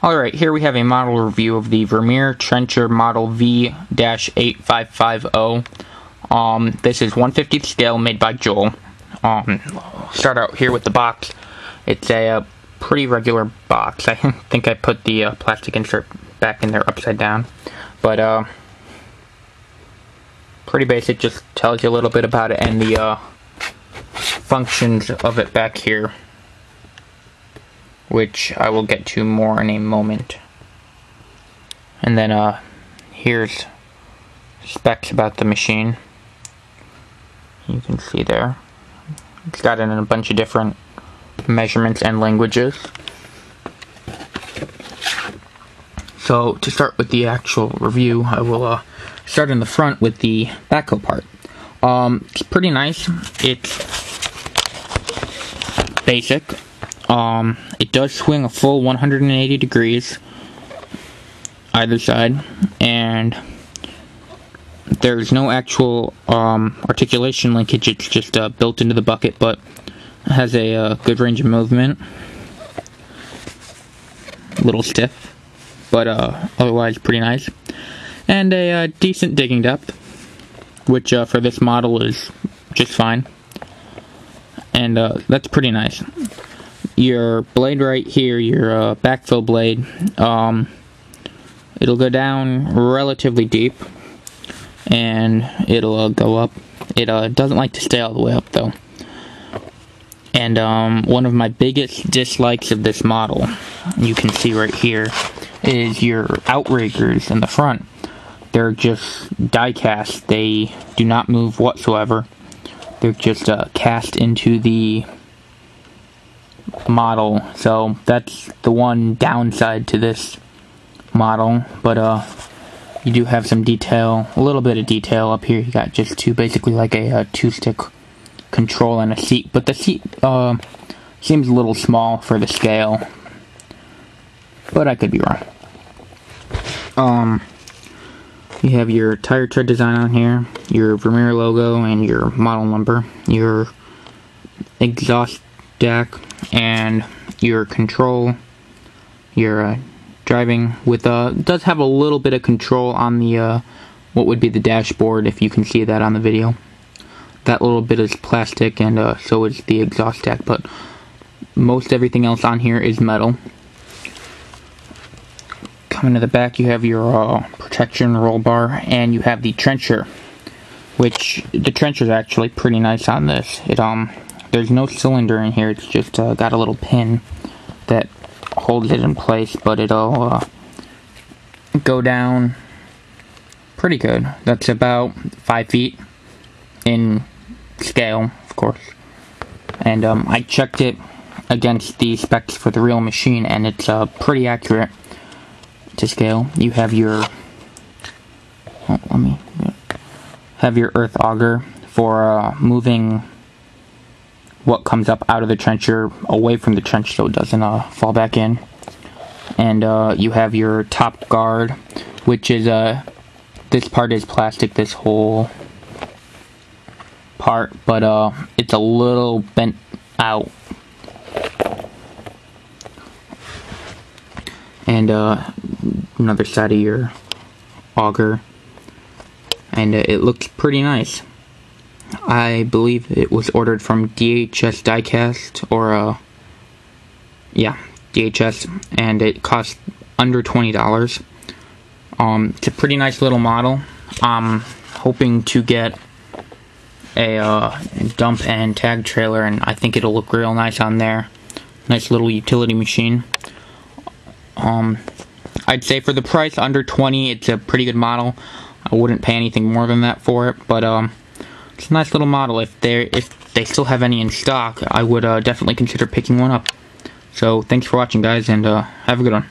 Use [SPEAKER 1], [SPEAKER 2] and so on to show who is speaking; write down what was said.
[SPEAKER 1] Alright, here we have a model review of the Vermeer Trencher model V-8550. This is 1/50th scale, made by Joal. Start out here with the box. It's a pretty regular box. I think I put the plastic insert back in there upside down. But, pretty basic, just tells you a little bit about it and the functions of it back here, which I will get to more in a moment. And then here's specs about the machine. You can see there. It's got it in a bunch of different measurements and languages. So to start with the actual review, I will start in the front with the backhoe part. It's pretty nice. It's basic. It does swing a full 180 degrees either side, and there's no actual articulation linkage. It's just built into the bucket, but it has a good range of movement. A little stiff, but otherwise pretty nice, and a decent digging depth, which for this model is just fine, and that's pretty nice. Your blade right here, your backfill blade, it'll go down relatively deep, and it'll go up. It doesn't like to stay all the way up, though. And one of my biggest dislikes of this model, you can see right here, is your outriggers in the front. They're just die cast. They do not move whatsoever. They're just cast into the model, so that's the one downside to this model. But you do have some detail, a little bit of detail up here. You got just basically like a two-stick control and a seat, but the seat seems a little small for the scale, but I could be wrong. You have your tire tread design on here, your Vermeer logo, and your model number, your exhaust deck, and your control, your driving with does have a little bit of control on the what would be the dashboard, if you can see that on the video. That little bit is plastic, and so is the exhaust deck, but most everything else on here is metal. Coming to the back, you have your protection roll bar, and you have the trencher, which the trencher is actually pretty nice on this. There's no cylinder in here. It's just got a little pin that holds it in place, but it'll go down pretty good. That's about 5 feet in scale, of course. And I checked it against the specs for the real machine, and it's pretty accurate to scale. You have your earth auger for moving what comes up out of the trencher away from the trench so it doesn't fall back in. And you have your top guard, which is this part is plastic, this whole part, but it's a little bent out. And another side of your auger, and it looks pretty nice. I believe it was ordered from DHS Diecast, or yeah, DHS, and it cost under $20. It's a pretty nice little model. I'm hoping to get a dump and tag trailer, and I think it'll look real nice on there. Nice little utility machine. I'd say for the price, under $20, it's a pretty good model. I wouldn't pay anything more than that for it, but it's a nice little model. If they still have any in stock, I would definitely consider picking one up. So thanks for watching, guys, and have a good one.